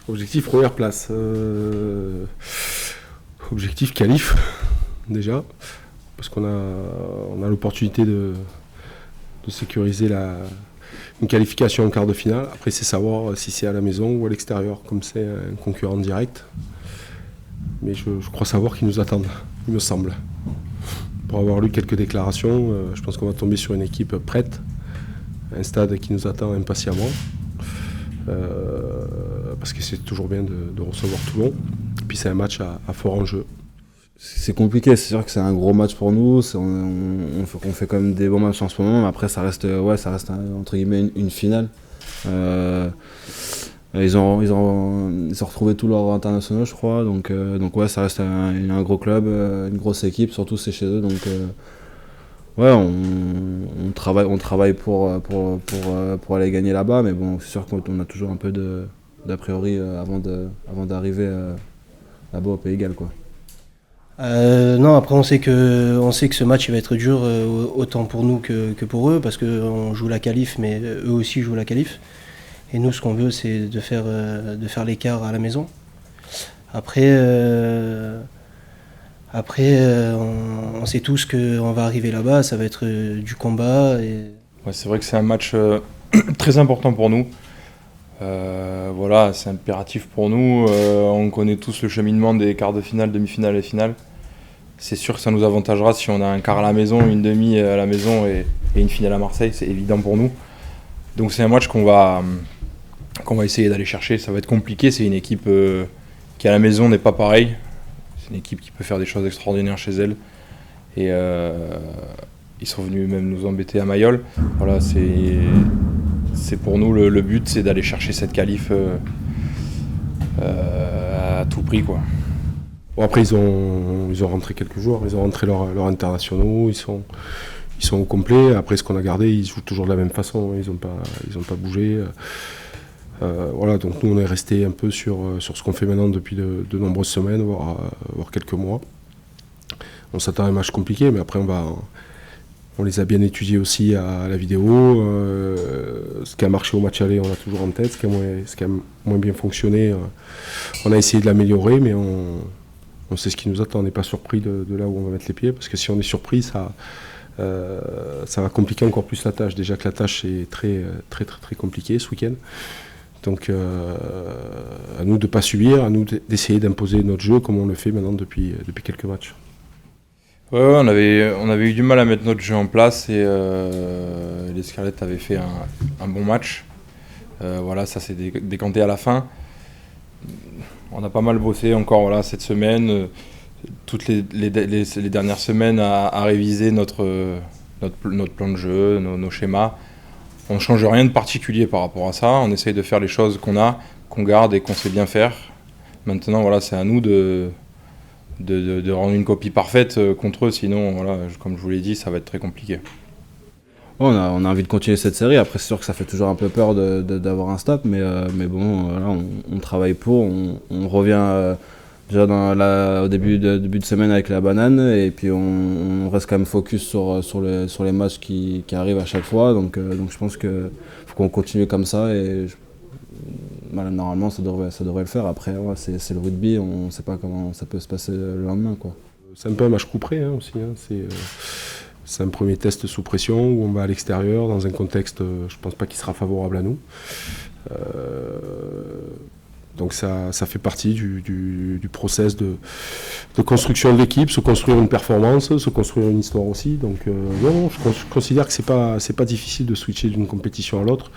Objectif première place. Objectif qualif, déjà, parce qu'on a l'opportunité de sécuriser une qualification en quart de finale. Après, c'est savoir si c'est à la maison ou à l'extérieur, comme c'est un concurrent direct. Mais je crois savoir qu'ils nous attendent, il me semble. Pour avoir lu quelques déclarations, je pense qu'on va tomber sur une équipe prête, un stade qui nous attend impatiemment. Parce que c'est toujours bien de recevoir Toulon. Et puis c'est un match à fort enjeu. C'est compliqué, c'est sûr que c'est un gros match pour nous. On fait quand même des bons matchs en ce moment, mais après ça reste entre guillemets une finale. Ils ont retrouvé tous leurs internationaux, je crois. Donc ouais, ça reste un gros club, une grosse équipe, surtout c'est chez eux. Donc ouais, on travaille pour aller gagner là-bas, mais bon, c'est sûr qu'on a toujours un peu d'a priori avant d'arriver là-bas au Pays de Galles, quoi. Non, après on sait que ce match il va être dur autant pour nous que pour eux, parce qu'on joue la qualif, mais eux aussi jouent la qualif. Et nous, ce qu'on veut, c'est de faire l'écart à la maison. Après, on sait tous qu'on va arriver là-bas, ça va être du combat. Ouais, c'est vrai que c'est un match très important pour nous. Voilà, c'est impératif pour nous. On connaît tous le cheminement des quarts de finale, demi-finale et finale. C'est sûr que ça nous avantagera si on a un quart à la maison, une demi à la maison et une finale à Marseille, c'est évident pour nous. Donc c'est un match qu'on va essayer d'aller chercher. Ça va être compliqué, c'est une équipe qui à la maison n'est pas pareille. C'est une équipe qui peut faire des choses extraordinaires chez elle. Et ils sont venus même nous embêter à Mayol. Voilà, c'est pour nous le but, c'est d'aller chercher cette qualif à tout prix, quoi. Bon, après ils ont rentré quelques joueurs, ils ont rentré leurs internationaux, ils sont au complet. Après ce qu'on a gardé, ils jouent toujours de la même façon, ils ont pas bougé. Voilà, donc nous on est resté un peu sur ce qu'on fait maintenant depuis de nombreuses semaines, voire quelques mois. On s'attend à un match compliqué, mais après on les a bien étudiés aussi à la vidéo. Ce qui a marché au match aller, on l'a toujours en tête. Ce qui a moins bien fonctionné, on a essayé de l'améliorer, mais on sait ce qui nous attend. On n'est pas surpris de là où on va mettre les pieds, parce que si on est surpris, ça va compliquer encore plus la tâche. Déjà que la tâche est très compliquée ce week-end. Donc à nous de ne pas subir, à nous d'essayer d'imposer notre jeu comme on le fait maintenant depuis quelques matchs. Ouais, on avait eu du mal à mettre notre jeu en place et les Scarlets avaient fait un bon match. Voilà, ça s'est décanté à la fin. On a pas mal bossé encore cette semaine, toutes les dernières semaines à réviser notre plan de jeu, nos schémas. On ne change rien de particulier par rapport à ça. On essaye de faire les choses qu'on garde et qu'on sait bien faire. Maintenant, voilà, c'est à nous de rendre une copie parfaite contre eux, sinon, voilà, comme je vous l'ai dit, ça va être très compliqué. On a envie de continuer cette série. Après, c'est sûr que ça fait toujours un peu peur d'avoir un stop, mais bon, voilà, on travaille pour. On revient déjà au début de semaine avec la banane, et puis on reste quand même focus sur les matchs qui arrivent à chaque fois. Donc je pense qu'il faut qu'on continue comme ça, et normalement ça devrait le faire. Après, ouais, c'est le rugby, on ne sait pas comment ça peut se passer le lendemain, quoi. C'est un peu un match coup près aussi. C'est un premier test sous pression où on va à l'extérieur dans un contexte, je ne pense pas qu'il sera favorable à nous. Donc ça fait partie du process de construction de l'équipe, se construire une performance, se construire une histoire aussi. Donc non, je considère que c'est pas difficile de switcher d'une compétition à l'autre.